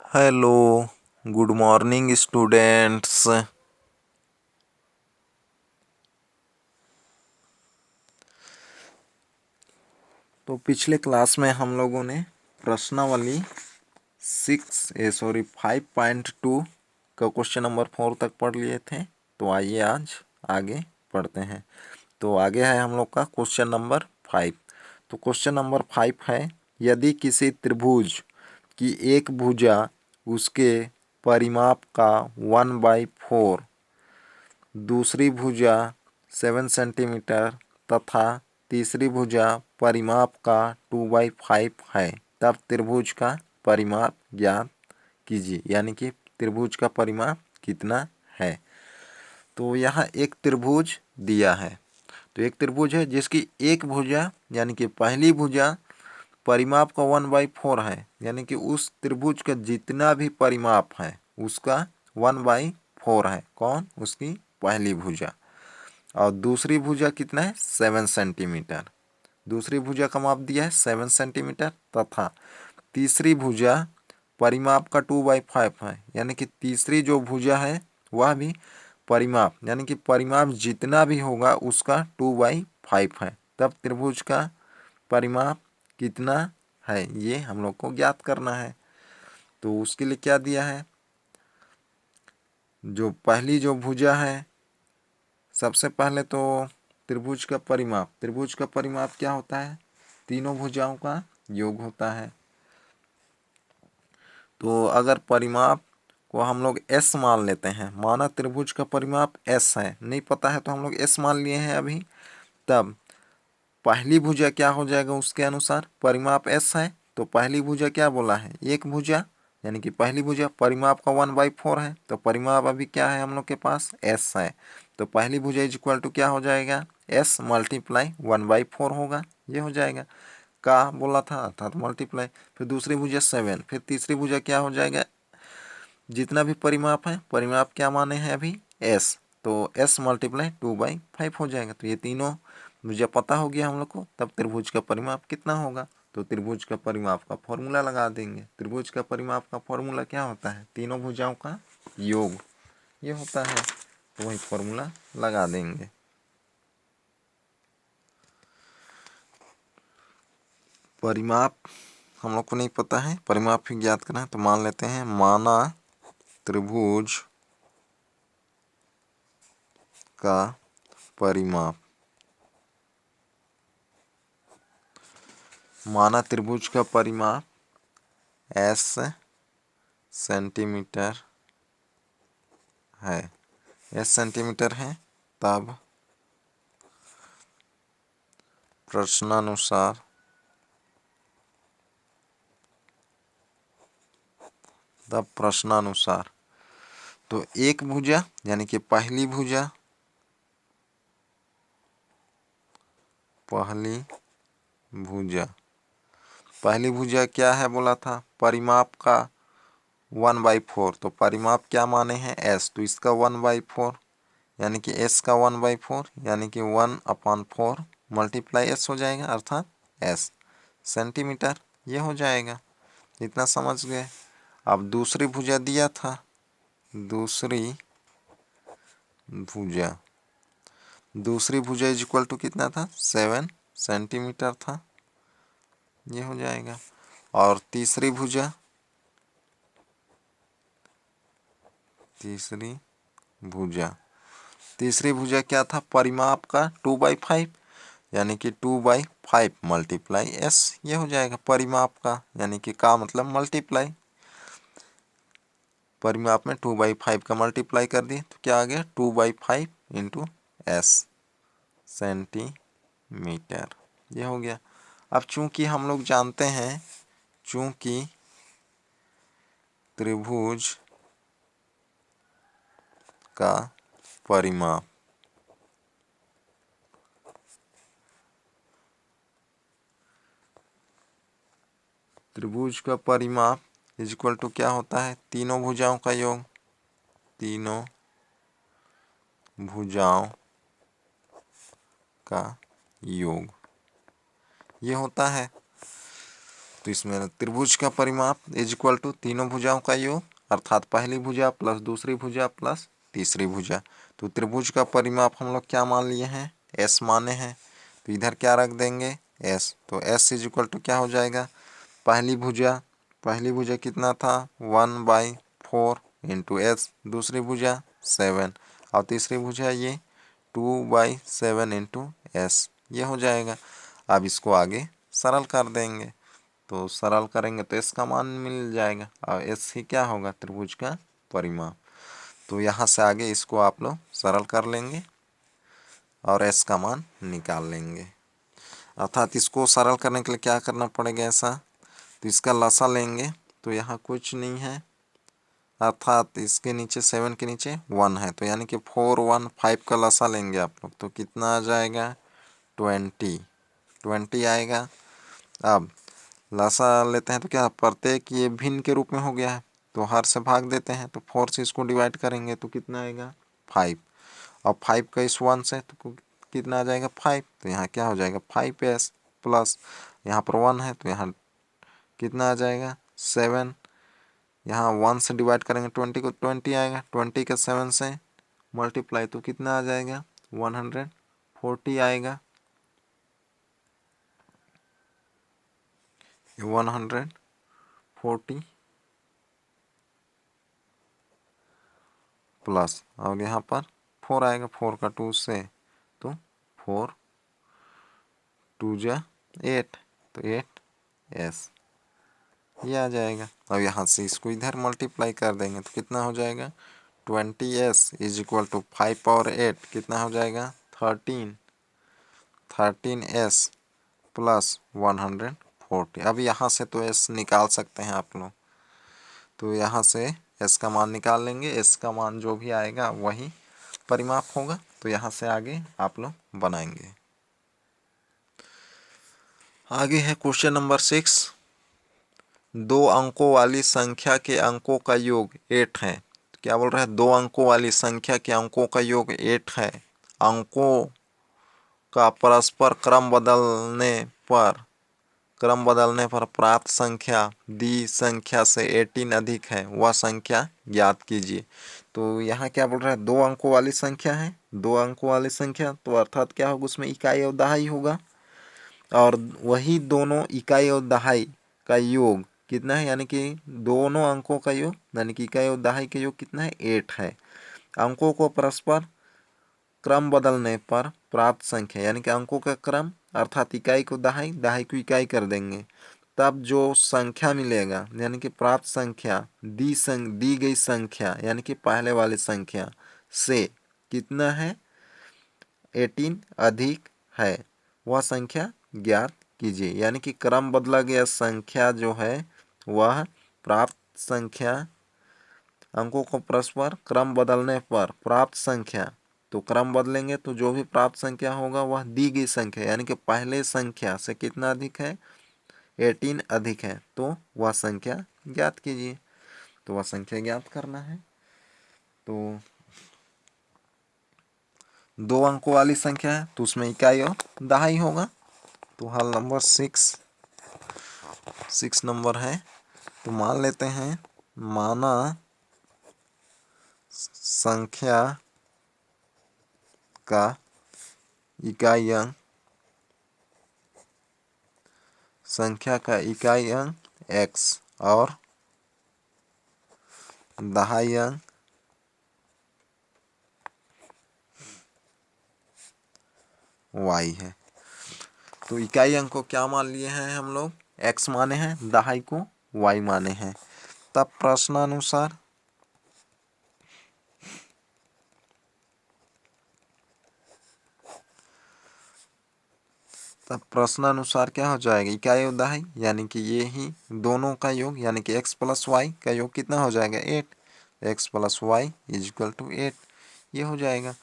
Hello, good morning students. तो पिछले class में हम लोगों ने प्रश्नावली 5.2 का क्वेश्चन नंबर 4 तक पढ़ लिए थे। तो आइए आज आगे पढ़ते हैं। तो आगे है हम लोग का क्वेश्चन नंबर 5। तो क्वेश्चन नंबर 5 है, यदि किसी त्रिभुज की एक भुजा उसके परिमाप का 1/4, दूसरी भुजा 7 सेंटीमीटर तथा तीसरी भुजा परिमाप का 2/5 है, तब त्रिभुज का परिमाप ज्ञात कीजिए। यानी कि त्रिभुज का परिमाप कितना है। तो यहाँ एक त्रिभुज दिया है। तो एक त्रिभुज है जिसकी एक भुजा यानी कि पहली भुजा परिमाप का 1/4 है, यानी कि उस त्रिभुज का जितना भी परिमाप है उसका 1/4 है। कौन? उसकी पहली भुजा। और दूसरी भुजा कितना है? 7 सेंटीमीटर। दूसरी भुजा का माप दिया है 7 सेंटीमीटर तथा तीसरी भुजा परिमाप का 2/5 है, यानी कि तीसरी जो भुजा है वह भी परिमाप यानी कि परिमाप जितना भी होगा उसका 2/5 है। तब त्रिभुज का परिमाप कितना है ये हम लोग को ज्ञात करना है। तो उसके लिए क्या दिया है, जो पहली जो भुजा है, सबसे पहले तो त्रिभुज का परिमाप क्या होता है? तीनों भुजाओं का योग होता है। तो अगर परिमाप को हम लोग S मान लेते हैं, माना त्रिभुज का परिमाप S है, नहीं पता है तो हम लोग S मान लिए हैं अभी। तब पहली भुजा क्या हो जाएगा? उसके अनुसार परिमाप S है तो पहली भुजा क्या बोला है? एक भुजा, यानी कि पहली भुजा परिमाप का 1/4 है। तो परिमाप अभी क्या है हम लोग के पास? S है। तो पहली भुजा इज इक्वल टू क्या हो जाएगा? S मल्टीप्लाई 1/4 होगा। ये हो जाएगा का बोला था, अर्थात मल्टीप्लाई। फिर दूसरी भुजा 7, फिर तीसरी भुजा क्या हो जाएगा? जितना भी परिमाप है, परिमाप क्या माने हैं अभी? S। तो S मल्टीप्लाई 2/5 हो जाएगा। तो ये तीनों मुझे पता हो गया हम लोग को। तब त्रिभुज का परिमाप कितना होगा? तो त्रिभुज का परिमाप का फॉर्मूला लगा देंगे। त्रिभुज का परिमाप का फॉर्मूला क्या होता है? तीनों भुजाओं का योग, ये होता है। तो वही फॉर्मूला लगा देंगे। परिमाप हम लोग को नहीं पता है, परिमाप भी ज्ञात करना है। तो मान लेते हैं, माना त्रिभुज का परिमाप, माना त्रिभुज का परिमाप S सेंटीमीटर है, S सेंटीमीटर है। तब प्रश्नानुसार तो एक भुजा यानी कि पहली भुजा क्या है बोला था? परिमाप का 1/4। तो परिमाप क्या माने हैं? S। तो इसका 1/4 यानी कि S का 1/4 यानी कि 1/4 मल्टीप्लाई S हो जाएगा, अर्थात S सेंटीमीटर। ये हो जाएगा। इतना समझ गए। अब दूसरी भुजा दिया था, दूसरी भुजा इज इक्वल टू कितना था? 7 सेंटीमीटर था। ये हो जाएगा। और तीसरी भुजा क्या था? परिमाप का 2/5 यानी कि 2/5 मल्टीप्लाई S। ये हो जाएगा परिमाप का, यानी कि का मतलब मल्टीप्लाई। परिमाप में 2/5 का मल्टीप्लाई कर दिए तो क्या आ गया? 2/5 इंटू S सेंटीमीटर। ये हो गया। अब चूंकि हम लोग जानते हैं, चूंकि त्रिभुज का परिमाप इज इक्वल टू क्या होता है? तीनों भुजाओं का योग, तीनों भुजाओं का योग, ये होता है। तो इसमें त्रिभुज का परिमाप इज इक्वल टू तीनों भुजाओं का योग, अर्थात पहली भुजा प्लस दूसरी भुजा प्लस तीसरी भुजा। तो त्रिभुज का परिमाप हम लोग क्या मान लिए हैं, एस माने हैं। तो इधर क्या रख देंगे, एस। तो एस इज इक्वल टू क्या हो जाएगा, पहली भुजा कितना था 1/4 इंटू एस, दूसरी भुजा 7 और तीसरी भुजा ये 2/7 इंटू एस, ये हो जाएगा। अब इसको आगे सरल कर देंगे, तो सरल करेंगे तो एस का मान मिल जाएगा और एस ही क्या होगा, त्रिभुज का परिमाप। तो यहाँ से आगे इसको आप लोग सरल कर लेंगे और एस का मान निकाल लेंगे। अर्थात इसको सरल करने के लिए क्या करना पड़ेगा ऐसा, तो इसका लसा लेंगे तो यहाँ कुछ नहीं है, अर्थात इसके नीचे 7 के नीचे 1 है, तो यानी कि 4 1 5 का लसा लेंगे आप लोग तो कितना आ जाएगा 20 आएगा। अब लसा लेते हैं तो क्या प्रत्येक ये भिन्न के रूप में हो गया है, तो हर से भाग देते हैं, तो 4 से इसको डिवाइड करेंगे तो कितना आएगा 5 और 5 का इस 1 से तो कितना आ जाएगा 5, तो यहाँ क्या हो जाएगा 5s प्लस यहाँ पर 1 है तो यहाँ कितना आ जाएगा 7, यहाँ 1 से डिवाइड करेंगे 20 को 20 आएगा, 20 का 7 से मल्टीप्लाई तो कितना आ जाएगा 140 आएगा, 140 प्लस और यहाँ पर 4 आएगा, 4 का 2 से तो 4 2 जा 8 तो 8s ये आ जाएगा। अब यहाँ से इसको इधर मल्टीप्लाई कर देंगे तो कितना हो जाएगा 20s is equal to 5 power 8 कितना हो जाएगा 13s प्लस 140। अब यहाँ से तो s निकाल सकते हैं आप लोग, तो यहाँ से s का मान निकाल लेंगे, s का मान जो भी आएगा वही परिमाप होगा। तो यहाँ से आगे आप लोग बनाएंगे। आगे है क्वेश्चन नंबर 6, 2 अंकों वाली संख्या के अंकों का योग 8 है। क्या बोल रहा है, 2 अंकों वाली संख्या के अंकों का योग 8 है, अंकों का परस्पर क्रम बदलने पर प्राप्त संख्या दी संख्या से 18 अधिक है, वह संख्या ज्ञात कीजिए। तो यहाँ क्या बोल रहा है, 2 अंकों वाली संख्या है, 2 अंकों वाली संख्या तो अर्थात क्या होगा, उसमें इकाई और दहाई होगा और वही दोनों इकाई और दहाई का योग कितना है, यानी कि दोनों अंकों का योग यानी कि इकाई और दहाई का योग कितना है 8 है। अंकों को परस्पर क्रम बदलने पर प्राप्त संख्या, यानी कि अंकों का क्रम अर्थात इकाई को दहाई, दहाई को इकाई कर देंगे, तब जो संख्या मिलेगा यानी कि प्राप्त संख्या दी गई संख्या यानी कि पहले वाली संख्या से कितना है 18 अधिक है, वह संख्या ज्ञात कीजिए। यानी कि क्रम बदला गया संख्या जो है वह प्राप्त संख्या, अंकों को परस्पर क्रम बदलने पर प्राप्त संख्या, तो क्रम बदलेंगे तो जो भी प्राप्त संख्या होगा वह दी गई संख्या यानी कि पहले संख्या से कितना अधिक है 18 अधिक है, तो वह संख्या ज्ञात कीजिए। तो वह संख्या ज्ञात करना है, तो 2 अंकों वाली संख्या है तो उसमें इकाई और दहाई होगा। तो हल नंबर 6 नंबर है। तो मान लेते हैं, माना संख्या का इकाई अंक x और दहाई अंक y है। तो इकाई अंक को क्या मान लिए हैं हम लोग, x माने हैं, दहाई को y माने हैं। तब प्रश्नानुसार क्या हो जाएगा, इकाई और दहाई यानी कि ये ही दोनों का योग यानी कि x प्लस वाई का योग कितना हो जाएगा 8, x plus Y is equal to 8 ये हो जाएगा।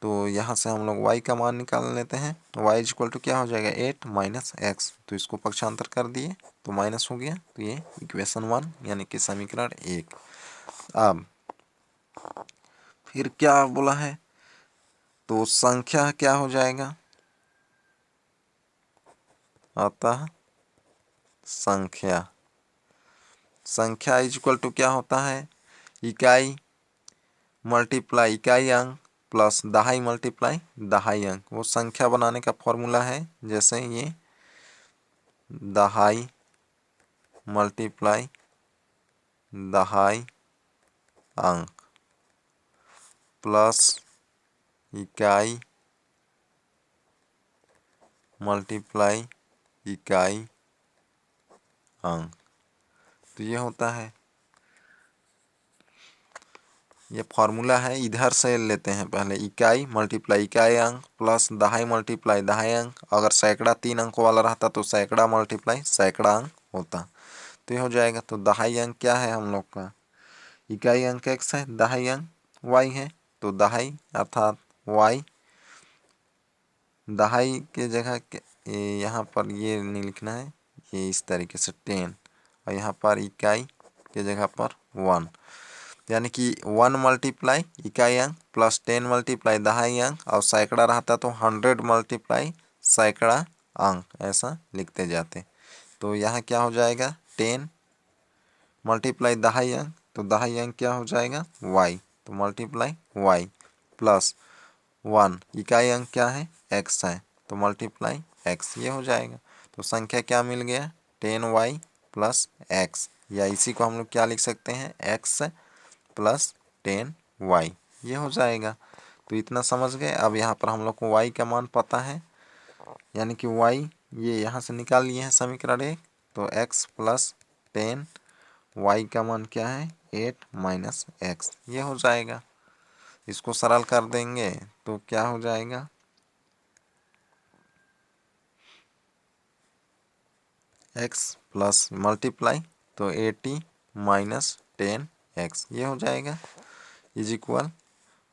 तो यहाँ से हम लोग y का मान निकाल लेते हैं, y इज इक्वल टू क्या हो जाएगा 8 माइनस एक्स, तो इसको पक्षांतर कर दिए तो माइनस हो गया, तो ये इक्वेशन 1 यानी कि समीकरण 1। अब फिर क्या बोला है, तो संख्या क्या हो जाएगा, अतः संख्या। संख्या इज इक्वल टू क्या होता है, इकाई मल्टीप्लाई इकाई अंक प्लस दहाई मल्टीप्लाई दहाई अंक। वो संख्या बनाने का फॉर्मूला है, जैसे ये दहाई मल्टीप्लाई दहाई अंक प्लस इकाई मल्टीप्लाई इकाई अंक। तो ये होता है, ये फॉर्मूला है। इधर से लेते हैं पहले, इकाई मल्टीप्लाई इकाई अंक प्लस दहाई मल्टीप्लाई दहाई अंक। अगर सैकड़ा 3 अंकों वाला रहता तो सैकड़ा मल्टीप्लाई सैकड़ा अंक होता। तो ये हो जाएगा। तो दहाई अंक क्या है हम लोग का, इकाई अंक x है, दहाई अंक y है। तो दहाई अर्थात y, दहाई के जगह यहाँ पर ये नहीं लिखना है, ये इस तरीके से 10, और यहाँ पर इकाई के जगह पर 1, यानी कि 1 मल्टीप्लाई इकाई अंक प्लस 10 मल्टीप्लाई दहाई अंक, और सैकड़ा रहता तो 100 मल्टीप्लाई सैकड़ा अंक, ऐसा लिखते जाते। तो यहाँ क्या हो जाएगा, 10 मल्टीप्लाई दहाई अंक, तो दहाई अंक क्या हो जाएगा y, तो मल्टीप्लाई y प्लस 1 इकाई अंक क्या है x है, तो मल्टीप्लाई x, ये हो जाएगा। तो संख्या क्या मिल गया, 10y प्लस x, या इसी को हम लोग क्या लिख सकते हैं, x प्लस 10y, ये हो जाएगा। तो इतना समझ गए। अब यहाँ पर हम लोग को y का मान पता है, यानी कि y ये यहाँ से निकाल लिए हैं समीकरण 1। तो x प्लस 10 y का मान क्या है 8 माइनस x, ये हो जाएगा। इसको सरल कर देंगे तो क्या हो जाएगा, x प्लस मल्टीप्लाई तो 80 माइनस 10x, ये हो जाएगा। इज इक्वल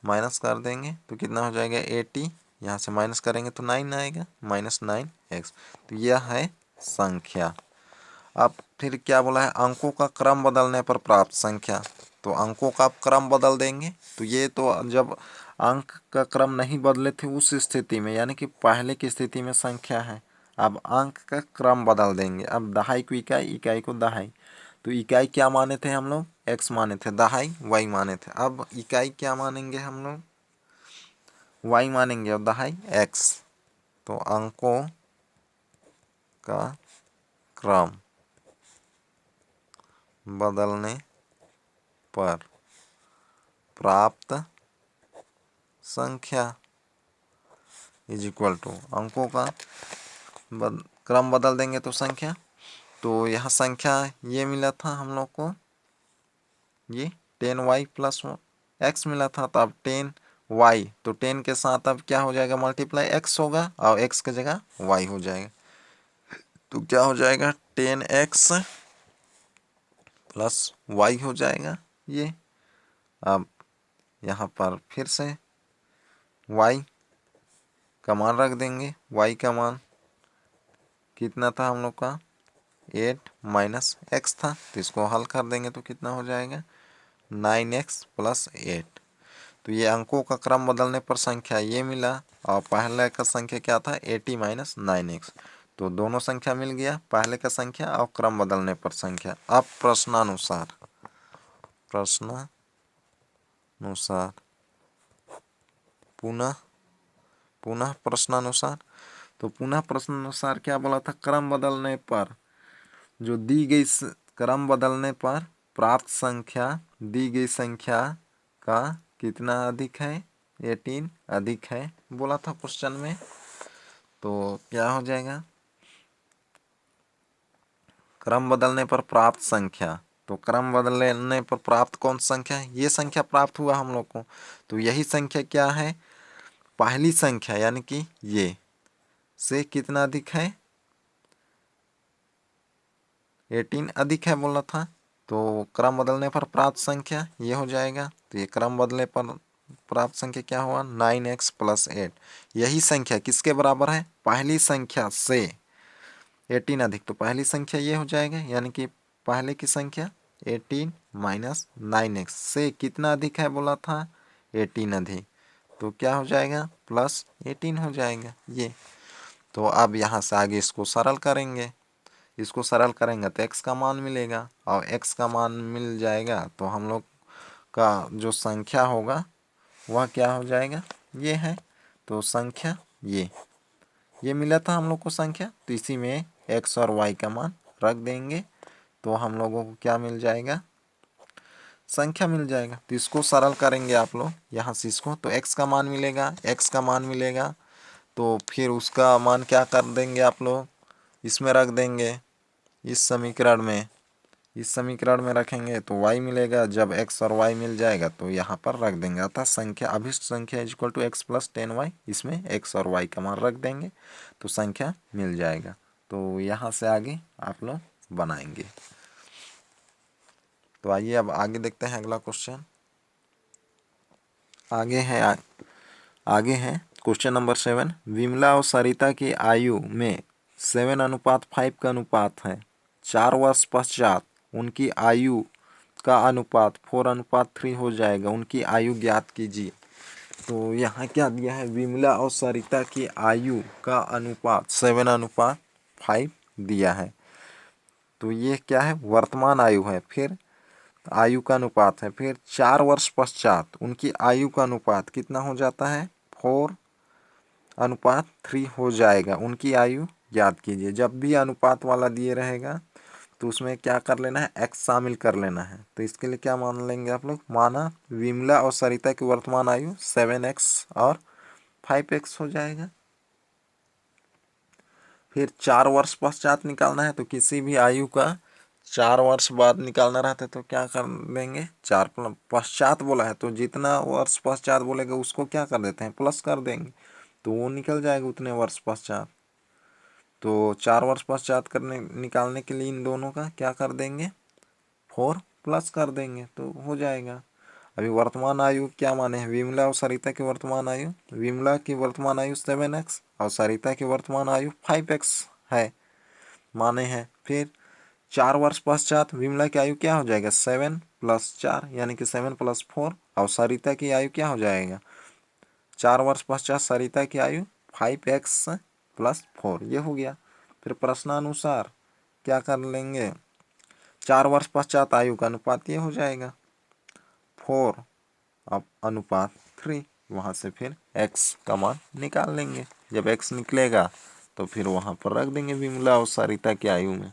माइनस कर देंगे तो कितना हो जाएगा 80, यहाँ से माइनस करेंगे तो 9 आएगा, माइनस 9x। तो यह है संख्या। अब फिर क्या बोला है, अंकों का क्रम बदलने पर प्राप्त संख्या। तो अंकों का क्रम बदल देंगे। तो ये तो जब अंक का क्रम नहीं बदले थे उस स्थिति में, यानी कि पहले की स्थिति में संख्या है। अब अंक का क्रम बदल देंगे। अब दहाई को इकाई, इकाई को दहाई। तो इकाई क्या माने थे हम लोग, x माने थे, दहाई y माने थे। अब इकाई क्या मानेंगे हम लोग, y मानेंगे, और दहाई x। तो अंकों का क्रम बदलने पर प्राप्त संख्या इज इक्वल टू अंकों का क्रम बदल देंगे तो संख्या। तो यह संख्या ये मिला था हम लोग को, ये 10y प्लस x मिला था। तो अब 10y, तो 10 के साथ अब क्या हो जाएगा, मल्टीप्लाई x होगा, और x की जगह y हो जाएगा। तो क्या हो जाएगा 10x प्लस y हो जाएगा ये। अब यहाँ पर फिर से y का मान रख देंगे। y का मान कितना था हम लोग का, 8 माइनस x था। तो इसको हल कर देंगे तो कितना हो जाएगा 9x प्लस 8। तो ये अंकों का क्रम बदलने पर संख्या ये मिला, और पहले का संख्या क्या था 80 माइनस 9x। तो दोनों संख्या मिल गया, पहले का संख्या और क्रम बदलने पर संख्या। अब प्रश्नानुसार पुनः प्रश्नानुसार। तो पुनः प्रश्नानुसार क्या बोला था, क्रम बदलने पर जो दी गई क्रम बदलने पर प्राप्त संख्या दी गई संख्या का कितना अधिक है, 18 अधिक है बोला था क्वेश्चन में। तो क्या हो जाएगा, क्रम बदलने पर प्राप्त संख्या। तो क्रम बदलने पर प्राप्त कौन संख्या है, ये संख्या प्राप्त हुआ हम लोग को। तो यही संख्या क्या है, पहली संख्या, यानी कि ये से कितना अधिक है, 18 अधिक है बोला था। तो क्रम बदलने पर प्राप्त संख्या ये हो जाएगा। तो ये क्रम बदलने पर प्राप्त संख्या क्या हुआ, 9x प्लस 8। यही संख्या किसके बराबर है, पहली संख्या से 18 अधिक। तो पहली संख्या ये हो जाएगा, यानी कि पहले की संख्या 18 माइनस 9x से कितना अधिक है बोला था, 18 अधिक। तो क्या हो जाएगा, प्लस 18 हो जाएगा ये। तो अब यहाँ से आगे इसको सरल करेंगे। इसको सरल करेंगे तो x का मान मिलेगा, और x का मान मिल जाएगा तो हम लोग का जो संख्या होगा वह क्या हो जाएगा, ये है। तो संख्या ये मिला था हम लोग को संख्या, तो इसी में x और y का मान रख देंगे तो हम लोगों को क्या मिल जाएगा, संख्या मिल जाएगा। तो इसको सरल करेंगे आप लोग यहाँ से इसको, तो x का मान मिलेगा, x का मान मिलेगा तो फिर उसका मान क्या कर देंगे आप लोग, इसमें रख देंगे, इस समीकरण में रखेंगे तो y मिलेगा। जब x और y मिल जाएगा तो यहाँ पर रख देंगे, अतः संख्या अभिष्ट संख्या is equal to x plus 10y, इसमें x और y का मान रख देंगे तो संख्या मिल जाएगा। तो यहाँ से आगे आप लोग बनाएंगे। तो आइए अब आगे देखते हैं अगला क्वेश्चन। आगे है क्वेश्चन नंबर 7। विमला और सरिता की आयु में 7:5 का अनुपात है। 4 वर्ष पश्चात उनकी आयु का अनुपात 4:3 हो जाएगा। उनकी आयु ज्ञात कीजिए। तो यहाँ क्या दिया है, विमला और सरिता की आयु का अनुपात 7:5 दिया है। तो ये क्या है, वर्तमान आयु है, फिर आयु का अनुपात है, फिर 4 वर्ष पश्चात उनकी आयु का अनुपात कितना हो जाता है, 4:3 हो जाएगा। उनकी आयु याद कीजिए। जब भी अनुपात वाला दिए रहेगा तो उसमें क्या कर लेना है, x शामिल कर लेना है। तो इसके लिए क्या मान लेंगे आप लोग, माना विमला और सरिता की वर्तमान आयु 7x और 5x हो जाएगा। फिर 4 वर्ष पश्चात निकालना है, तो किसी भी आयु का 4 वर्ष बाद निकालना रहता है तो क्या कर देंगे, 4 पश्चात बोला है तो जितना वर्ष पश्चात बोलेगा उसको क्या कर देते हैं, प्लस कर देंगे तो वो निकल जाएगा उतने वर्ष पश्चात। तो 4 वर्ष पश्चात निकालने के लिए इन दोनों का क्या कर देंगे, 4 प्लस कर देंगे तो हो जाएगा। अभी वर्तमान आयु क्या माने हैं, विमला और सरिता की वर्तमान आयु, विमला की वर्तमान आयु 7x और सरिता की वर्तमान आयु 5x है माने हैं। फिर 4 वर्ष पश्चात विमला की आयु क्या हो जाएगा, 7 + 4 यानी कि 7 + 4, और सरिता की आयु क्या हो जाएगा, 4 वर्ष पश्चात सरिता की आयु 5x + 4, ये हो गया। फिर प्रश्नानुसार क्या कर लेंगे, 4 वर्ष पश्चात आयु का अनुपात ये हो जाएगा 4 अब अनुपात 3, वहाँ से फिर x का मान निकाल लेंगे। जब x निकलेगा तो फिर वहाँ पर रख देंगे विमला और सरिता की आयु में।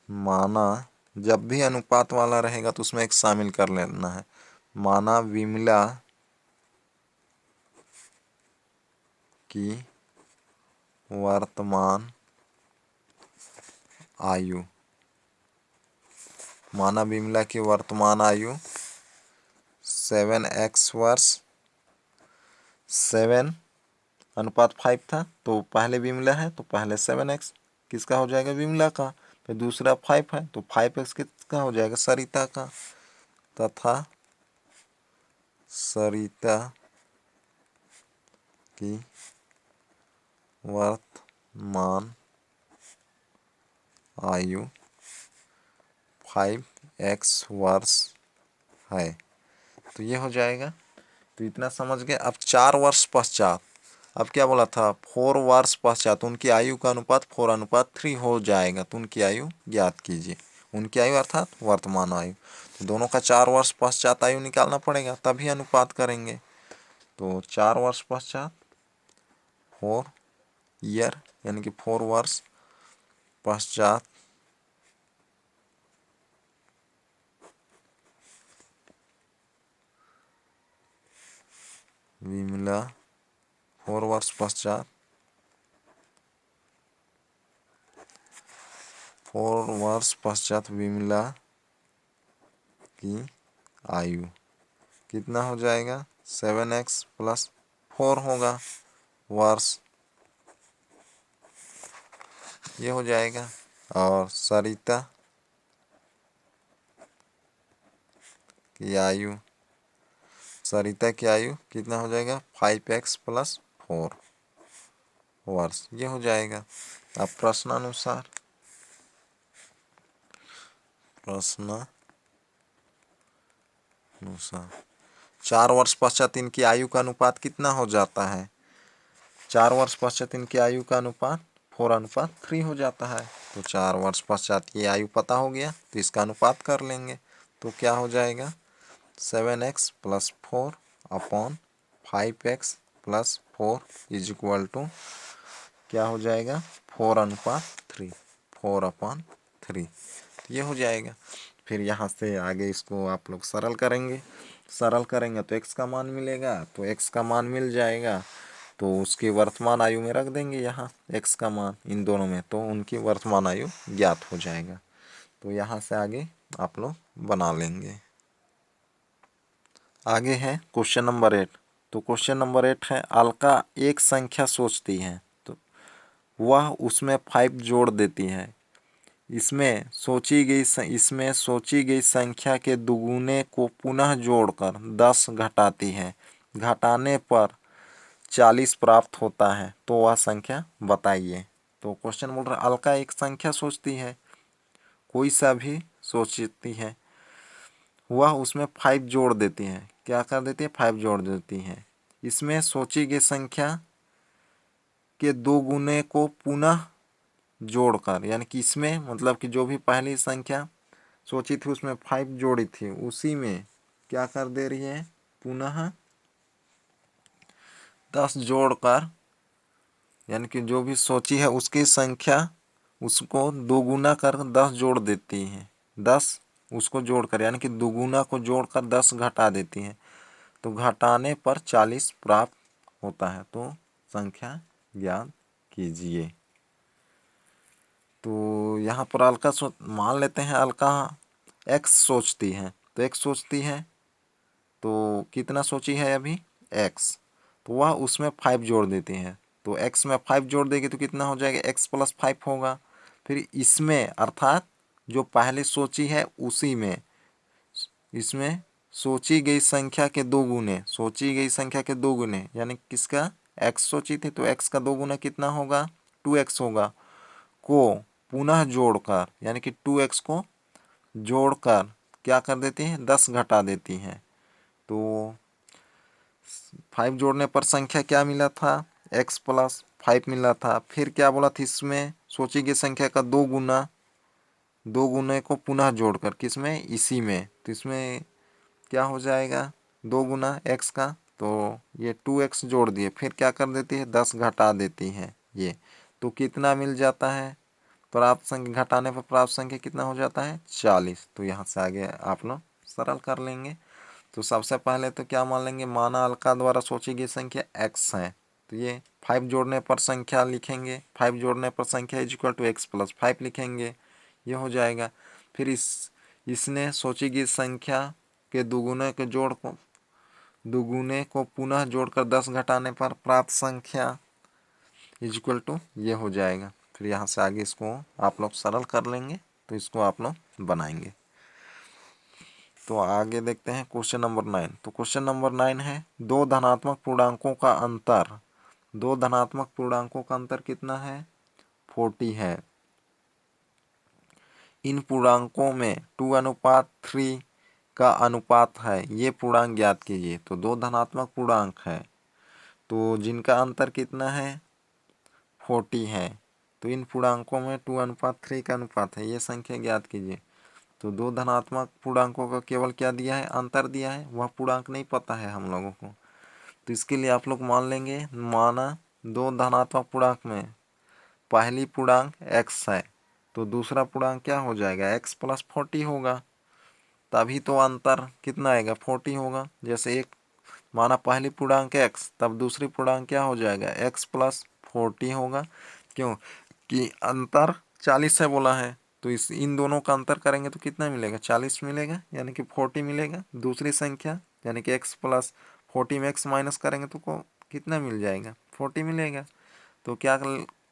माना जब भी अनुपात वाला रहेगा तो उसमें x शामिल कर लेना है। माना विमला की वर्तमान आयु, माना विमला की वर्तमान आयु 7x वर्ष, 7:5 था तो पहले विमला है तो पहले 7x किसका हो जाएगा, विमला का। फिर दूसरा 5 है तो 5x किसका हो जाएगा, सरिता का। तथा सरिता की वर्तमान आयु 5x वर्ष है। तो ये हो जाएगा। तो इतना समझ गए। अब 4 वर्ष पश्चात, अब क्या बोला था, 4 वर्ष पश्चात उनकी आयु का अनुपात 4:3 हो जाएगा। तो उनकी आयु ज्ञात कीजिए। उनकी आयु अर्थात वर्तमान आयु। तो दोनों का 4 वर्ष पश्चात आयु निकालना पड़ेगा तभी अनुपात करेंगे। तो 4 वर्ष पश्चात 4 ईयर यानी कि 4 वर्ष पश्चात विमला, 4 वर्ष पश्चात 4 वर्ष पश्चात विमला की आयु कितना हो जाएगा, 7x + 4 होगा वर्ष, ये हो जाएगा। और सरिता की आयु, सरिता की आयु कितना हो जाएगा, 5x + 4 वर्ष, ये हो जाएगा। अब प्रश्नानुसार 4 वर्ष पश्चात इनकी आयु का अनुपात कितना हो जाता है? 4 वर्ष पश्चात इनकी आयु का अनुपात 4:3 हो जाता है। तो 4 वर्ष पश्चात ये आयु पता हो गया, तो इसका अनुपात कर लेंगे। तो क्या हो जाएगा? 7x + 4/5x + 4 = क्या हो जाएगा? 4:3, 4/3 ये हो जाएगा। फिर यहाँ से आगे इसको आप लोग सरल करेंगे। सरल करेंगे तो x का मान मिलेगा, तो x का मान मिल जाएगा तो उसकी वर्तमान आयु में रख देंगे यहाँ x का मान इन दोनों में, तो उनकी वर्तमान आयु ज्ञात हो जाएगा। तो यहाँ से आगे आप लोग बना लेंगे। आगे है क्वेश्चन नंबर 8। तो क्वेश्चन नंबर 8 है, अलका एक संख्या सोचती है तो वह उसमें 5 जोड़ देती है। इसमें सोची गई संख्या के दुगुने को पुनः जोड़कर 10 घटाती है। घटाने पर 40 प्राप्त होता है, तो वह संख्या बताइए। तो क्वेश्चन बोल रहा है अलका एक संख्या सोचती है, कोई सा भी सोचती है, वह उसमें 5 जोड़ देती है। क्या कर देती है? 5 जोड़ देती है। इसमें सोची गई संख्या के दो गुने को पुनः जोड़कर, यानी कि इसमें मतलब कि जो भी पहली संख्या सोची थी उसमें 5 जोड़ी थी, उसी में क्या कर दे रही है? पुनः 10 जोड़कर, यानी कि जो भी सोची है उसकी संख्या उसको दोगुना कर 10 जोड़ देती है। 10 उसको जोड़कर, यानी कि दोगुना को जोड़कर 10 घटा देती है। तो घटाने पर 40 प्राप्त होता है, तो संख्या ज्ञात कीजिए। तो यहाँ पर अलका मान लेते हैं अलका x सोचती है, तो x सोचती है तो कितना सोची है अभी? x। तो वह उसमें 5 जोड़ देती है, तो x में 5 जोड़ देगी तो कितना हो जाएगा? x + 5 होगा। फिर इसमें अर्थात जो पहले सोची है उसी में, इसमें सोची गई संख्या के दो गुने, सोची गई संख्या के दो गुने, यानी किसका? x सोची थी तो x का दो गुना कितना होगा? 2x होगा, को पुनः जोड़कर, यानी कि 2x को जोड़कर क्या कर देती है? 10 घटा देती है। तो 5 जोड़ने पर संख्या क्या मिला था? x + 5 मिला था। फिर क्या बोला था? इसमें सोची गई संख्या का दो गुने को पुनः जोड़कर, किसमें? इसी में। तो इसमें क्या हो जाएगा? 2 गुना x का, तो ये 2x जोड़ दिए, फिर क्या कर देती है? 10 घटा देती है ये। तो कितना मिल जाता है? प्राप्त संख्या घटाने पर प्राप्त संख्या कितना हो जाता है? 40। तो यहाँ से आगे आप लोग सरल कर लेंगे। तो सबसे पहले तो क्या मान लेंगे? माना अलका द्वारा सोची गई संख्या x है, तो ये 5 जोड़ने पर संख्या लिखेंगे, 5 जोड़ने पर संख्या = x + 5 लिखेंगे, ये हो जाएगा। फिर इसने सोची गई संख्या के दुगुने को पुनः जोड़कर 10 घटाने पर प्राप्त संख्या = ये हो जाएगा। फिर यहाँ से आगे इसको आप लोग सरल कर लेंगे, तो इसको आप लोग बनाएंगे। तो आगे देखते हैं क्वेश्चन नंबर 9। तो क्वेश्चन नंबर 9 है, दो धनात्मक पूर्णांकों का अंतर। दो धनात्मक पूर्णांकों का अंतर कितना है? 40 है। इन पूर्णांकों में 2:3 का अनुपात है, ये पूर्णांक ज्ञात कीजिए। तो दो धनात्मक पूर्णांक है तो जिनका अंतर कितना है? 40 है। तो इन पूर्णांकों में 2:3 का अनुपात है, ये संख्या ज्ञात कीजिए। तो दो धनात्मक पूर्णांकों का केवल क्या दिया है? अंतर दिया है, वह पूर्णांक नहीं पता है हम लोगों को। तो इसके लिए आप लोग मान लेंगे, माना दो धनात्मक पूर्णांक में पहली पूर्णांक x है, तो दूसरा पूर्णांक क्या हो जाएगा? x + 40 होगा, तभी तो अंतर कितना आएगा? 40 होगा। जैसे एक माना पहली पूर्णांक x, तब दूसरी पूर्णांक क्या हो जाएगा? x + 40 होगा। क्यों कि अंतर 40 से बोला है, तो इन दोनों का अंतर करेंगे तो कितना मिलेगा? 40 मिलेगा, यानी कि 40 मिलेगा। दूसरी संख्या यानी कि x + 40 में x माइनस करेंगे तो कितना मिल जाएगा? 40 मिलेगा। तो क्या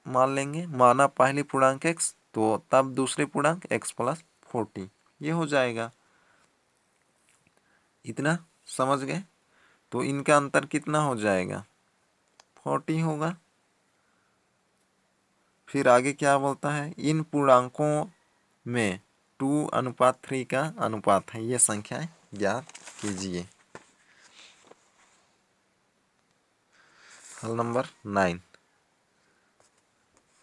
मान लेंगे? माना पहली पूर्णांक x, तो तब दूसरी पूर्णांक x + 40, ये हो जाएगा। इतना समझ गए? तो इनका अंतर कितना हो जाएगा? 40 होगा। फिर आगे क्या बोलता है? इन पूर्णांकों में 2:3 का अनुपात है, ये संख्याएं ज्ञात कीजिए। हल नंबर 9।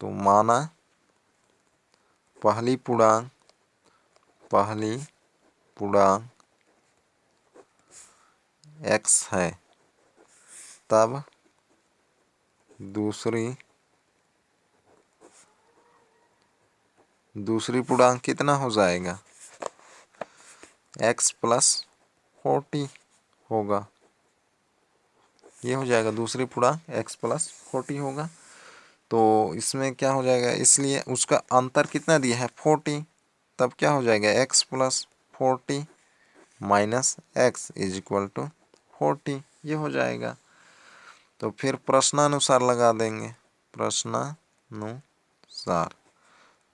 तो माना पहली पूर्णांक x है, तब दूसरी पूर्णांक कितना हो जाएगा, x प्लस 40 होगा। ये हो जाएगा दूसरी पूर्णांक x प्लस 40 होगा। तो इसमें क्या हो जाएगा, इसलिए उसका अंतर कितना दिया है 40, तब क्या हो जाएगा x plus 40 minus x is equal to 40, ये हो जाएगा। तो फिर प्रश्नानुसार लगा देंगे, प्रश्नानुसार।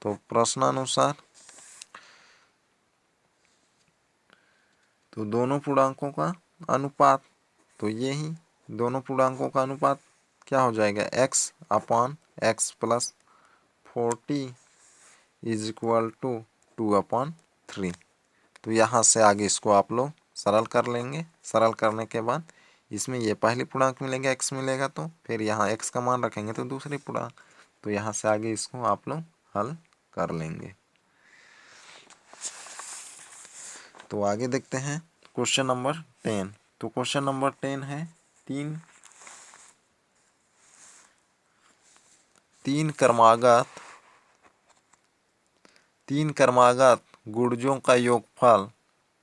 तो प्रश्नानुसार तो दोनों पूर्णांकों का अनुपात, तो यही दोनों पूर्णांकों का अनुपात क्या हो जाएगा, x upon x plus 40 is equal to 2/3। तो यहाँ से आगे इसको आप लोग सरल कर लेंगे। सरल करने के बाद इसमें ये पहली पूर्णांक मिलेगा, x मिलेगा, तो फिर यहाँ x का मान रखेंगे तो दूसरी पूर्णांक। तो यहाँ से आगे इसको आप लोग हल कर लेंगे। तो आगे देखते हैं क्वेश्चन नंबर 10। तो क्वेश्चन नंबर 10 है तीन क्रमागत गुणजों का योगफल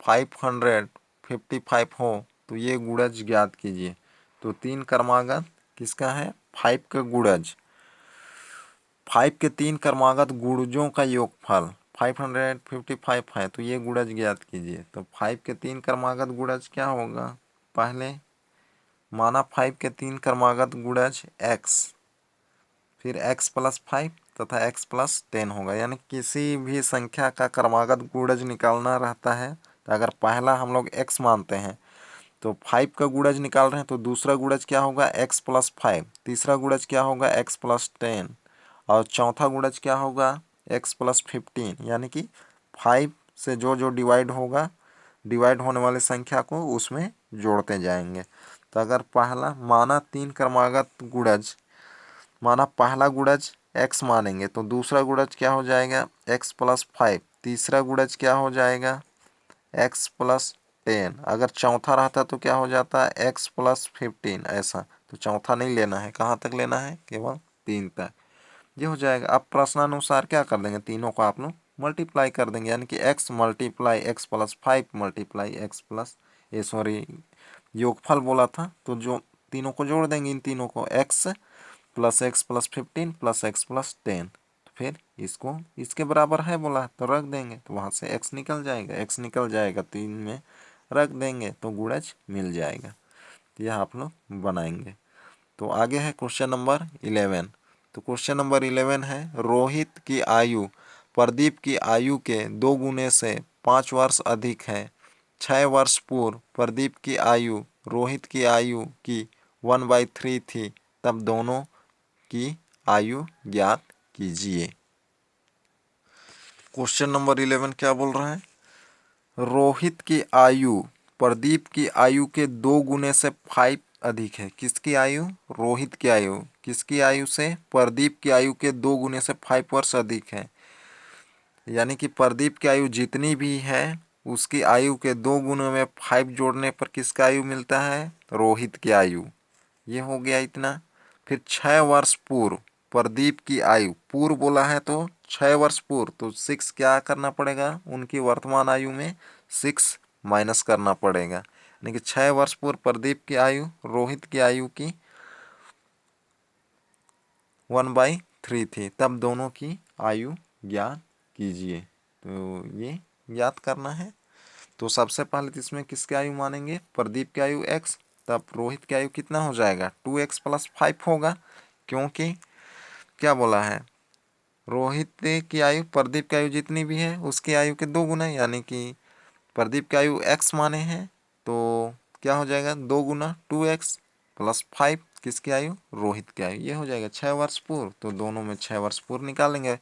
555 हो तो ये गुणज ज्ञात कीजिए। तो तीन क्रमागत किसका है, 5 का गुणज, 5 के तीन क्रमागत गुणजों का योगफल 555 है, तो ये गुणज ज्ञात कीजिए। तो 5 के तीन क्रमागत गुणज क्या होगा, पहले माना 5 के तीन क्रमागत गुणज x, फिर x प्लस 5 तथा x प्लस 10 होगा। यानी किसी भी संख्या का क्रमागत गुणज निकालना रहता है तो अगर पहला हम लोग x मानते हैं तो 5 का गुणज निकाल रहे हैं, तो दूसरा गुणज क्या होगा x प्लस 5, तीसरा गुणज क्या होगा x प्लस 10 और चौथा गुणज क्या होगा x प्लस 15। यानी कि 5 से जो जो डिवाइड होगा, डिवाइड होने वाली संख्या को उसमें जोड़ते जाएंगे। तो अगर पहला माना तीन क्रमागत गुणज, माना पहला गुणज x मानेंगे तो दूसरा गुणज क्या हो जाएगा x प्लस 5, तीसरा गुणज क्या हो जाएगा x प्लस 10, अगर चौथा रहता तो क्या हो जाता है x प्लस 15 ऐसा। तो चौथा नहीं लेना है, कहाँ तक लेना है, केवल 3 तक। ये हो जाएगा। अब प्रश्नानुसार क्या कर देंगे, तीनों को आप लोग मल्टीप्लाई कर देंगे, यानी कि x multiply x plus 5 multiply x plus योगफल बोला था, तो जो तीनों को जोड़ देंगे, इन तीनों को x plus x plus 15 plus x plus 10, तो फिर इसको इसके बराबर है बोला तो रख देंगे, तो वहाँ से x निकल जाएगा, 3 में रख देंगे तो गुणज मिल जाएगा। तो यह आप लोग बनाएंगे। तो आगे है क्वेश्चन नंबर 11। तो क्वेश्चन नंबर 11 है रोहित की आयु प्रदीप की आयु के 2 गुने से 5 वर्ष अधिक है। 6 वर्ष पूर्व प्रदीप की आयु रोहित की आयु की 1/3 थी, तब दोनों की आयु ज्ञात कीजिए। क्वेश्चन नंबर 11 क्या बोल रहा है, रोहित की आयु प्रदीप की आयु के 2 गुने से 5 अधिक है। किसकी आयु, रोहित की आयु किसकी आयु से, प्रदीप की आयु के 2 गुने से 5 वर्ष अधिक है। यानी कि प्रदीप की आयु जितनी भी है उसकी आयु के 2 गुने में 5 जोड़ने पर किसका आयु मिलता है, रोहित की आयु। ये हो गया इतना। फिर 6 वर्ष पूर्व प्रदीप की आयु, पूर्व बोला है तो 6 वर्ष पूर्व, तो 6 क्या करना पड़ेगा, उनकी वर्तमान आयु में 6 माइनस करना पड़ेगा। यानी कि 6 वर्ष पूर्व प्रदीप की आयु रोहित की आयु की 1/3 थी, तब दोनों की आयु ज्ञात कीजिए। तो ये याद करना है। तो सबसे पहले तो इसमें किसकी आयु मानेंगे, प्रदीप की आयु x, तब रोहित की आयु कितना हो जाएगा 2x प्लस 5 होगा, क्योंकि क्या बोला है, रोहित की आयु प्रदीप की आयु जितनी भी है उसकी आयु के 2 गुना, यानी कि प्रदीप की आयु x माने हैं तो क्या हो जाएगा 2 गुना 2x प्लस 5 किसकी आयु, रोहित की आयु। ये हो जाएगा 6 वर्ष पूर्व, तो दोनों में 6 वर्ष पूर्व निकालेंगे।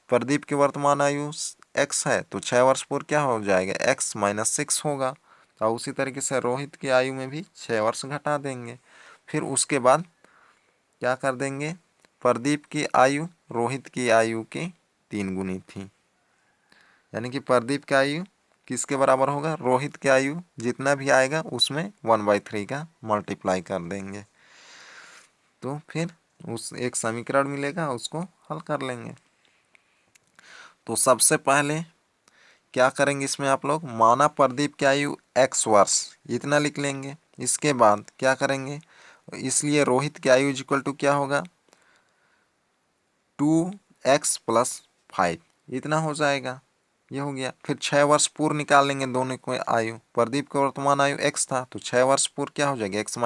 प्रदीप की वर्तमान आयु x है तो 6 वर्ष पूर्व क्या हो जाएगा x माइनस 6 होगा। और उसी तरीके से रोहित की आयु में भी 6 वर्ष घटा देंगे। फिर उसके बाद क्या कर देंगे, प्रदीप की आयु रोहित की आयु की 3 गुनी थी, यानी कि प्रदीप की आयु किसके बराबर होगा, रोहित की आयु जितना भी आएगा उसमें 1/3 का मल्टीप्लाई कर देंगे, तो फिर उस एक समीकरण मिलेगा, उसको हल कर लेंगे। तो सबसे पहले क्या करेंगे इसमें आप लोग, माना प्रदीप की आयु x वर्ष इतना लिख लेंगे। इसके बाद क्या करेंगे, इसलिए रोहित की आयु इक्वल टू क्या होगा, 2x + 5 इतना हो जाएगा, ये हो गया। फिर 6 वर्ष पूर्व निकाल लेंगे दोनों को आयु, प्रदीप का वर्तमान आयु x था तो 6 वर्ष पूर्व क्या हो जाएगा, x -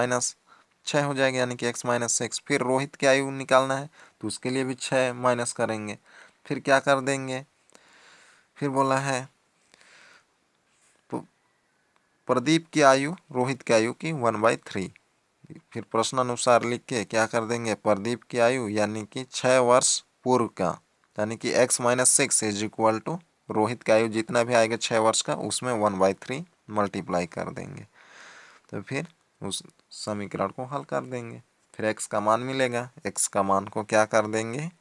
6 हो जाएगा, यानी कि x - 6। फिर रोहित की आयु निकालना है तो उसके लिए भी 6 माइनस करेंगे। फिर क्या कर देंगे, फिर बोला है प्रदीप की आयु रोहित की आयु की 1/3। फिर प्रश्नानुसार लिख के क्या कर देंगे, प्रदीप की आयु यानी कि 6 वर्ष पूर्व का, यानी कि x - 6 is equal to Rohit की आयु जितना भी आएगा 6 वर्ष का उसमें 1/3 मल्टीप्लाई कर देंगे। तो फिर उस समीकरण को हल कर देंगे। फिर x का मान मिलेगा, x का मान को क्या कर देंगे,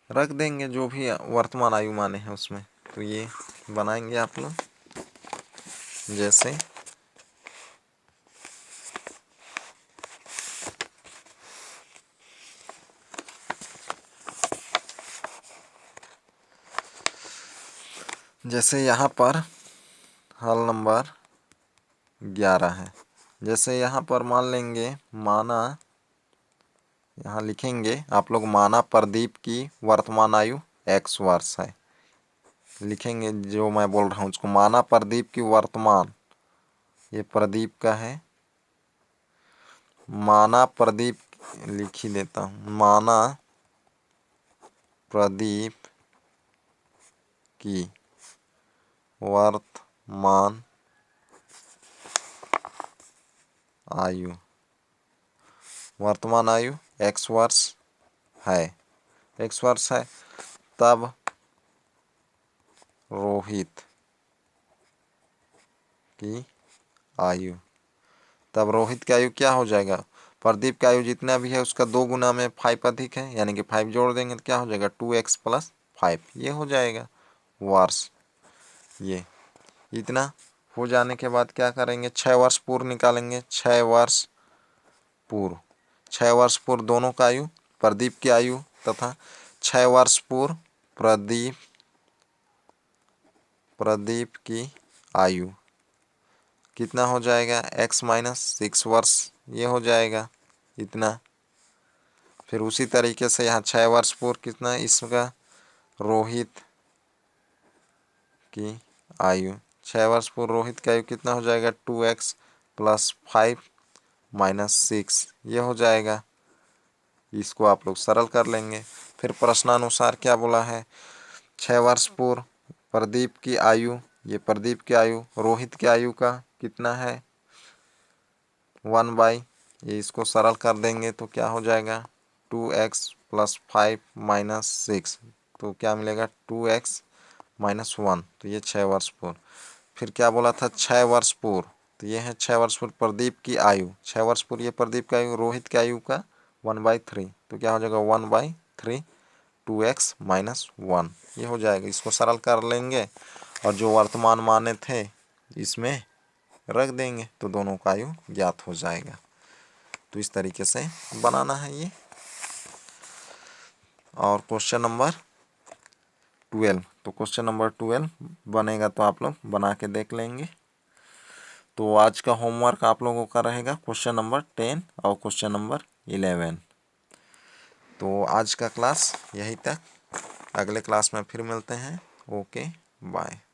रख देंगे जो भी वर्तमान आयु माने हैं उसमें। तो ये बनाएंगे आप लोग, जैसे यहाँ पर हल नंबर 11 है। जैसे यहाँ पर मान लेंगे, माना यहाँ लिखेंगे आप लोग, माना प्रदीप की वर्तमान आयु x वर्ष है, लिखेंगे जो मैं बोल रहा हूँ उसको, माना प्रदीप की वर्तमान, ये प्रदीप का है, माना प्रदीप लिख ही देता हूँ, माना प्रदीप की वर्तमान आयु, वर्तमान आयु x वर्ष है, x वर्ष है, तब रोहित की आयु, तब रोहित की आयु क्या हो जाएगा, प्रदीप की आयु जितना भी है उसका 2 गुना में 5 अधिक है, यानी कि 5 जोड़ देंगे तो क्या हो जाएगा, 2x + 5 ये हो जाएगा वर्ष। ये इतना हो जाने के बाद क्या करेंगे, 6 वर्ष पूर्व निकालेंगे, 6 वर्ष पूर्व, 6 वर्ष पूर्व दोनों का आयु, प्रदीप की आयु तथा 6 वर्ष पूर्व प्रदीप की आयु कितना हो जाएगा, x - 6 वर्ष ये हो जाएगा इतना। फिर उसी तरीके से यहाँ 6 वर्ष पूर्व कितना, इसका रोहित की आयु, 6 वर्ष पूर्व रोहित की आयु कितना हो जाएगा, 2x + 5 - 6 ये हो जाएगा। इसको आप लोग सरल कर लेंगे। फिर प्रश्नानुसार क्या बोला है, 6 वर्ष पूर्व प्रदीप की आयु, ये प्रदीप की आयु रोहित की आयु का कितना है 1/, ये इसको सरल कर देंगे तो क्या हो जाएगा, 2x + 5 - 6, तो क्या मिलेगा 2x - 1, तो ये 6 वर्ष पूर्व। फिर क्या बोला था, 6 वर्ष पूर्व, तो ये है 6 वर्ष पूर्व प्रदीप की आयु, 6 वर्ष पूर्व ये प्रदीप की आयु रोहित की आयु का 1/3, तो क्या हो जाएगा 1/3 2x - 1 ये हो जाएगा। इसको सरल कर लेंगे और जो वर्तमान माने थे इसमें रख देंगे तो दोनों का आयु ज्ञात हो जाएगा। तो इस तरीके से बनाना है ये। और क्वेश्चन नंबर 12, तो क्वेश्चन नंबर 12 बनेगा तो आप लोग बना के देख लेंगे। तो आज का होमवर्क आप लोगों का रहेगा क्वेश्चन नंबर 10 और क्वेश्चन नंबर 11। तो आज का क्लास यहीं तक, अगले क्लास में फिर मिलते हैं। Okay bye.